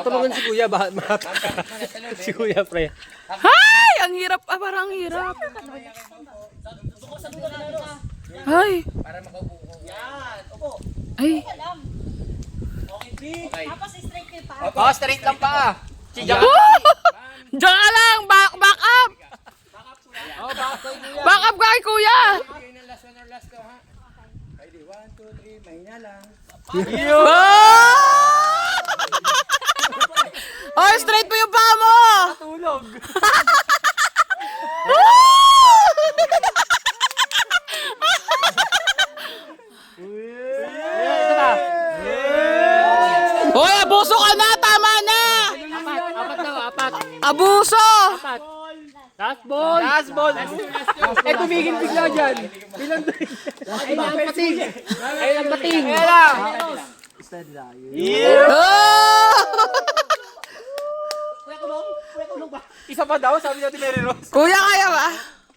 Tulungan si Kuya, bakit si Kuya, pre. Hay! Ang hirap. Ah, parang hirap. Ay. Ay. Oh, straight lang pa. Diyan ka lang. Back up. Oh, bakit Kuya? Back up ka kay Kuya. Last one or last two, ha? Ready, 1, 2, 3, mahina lang. Oh, straight mo yung paa mo. Tulog. Hoy, abuso ka na. Tama na. Apat daw, apat. Abuso. Last ball. Last ball. Eh, tumigil bigla dyan. Bilang ay, ang pating. Ay, ang pating. Ay, lang. Isa pa daw, sabi natin Mary Rose. Kuya, kaya ba?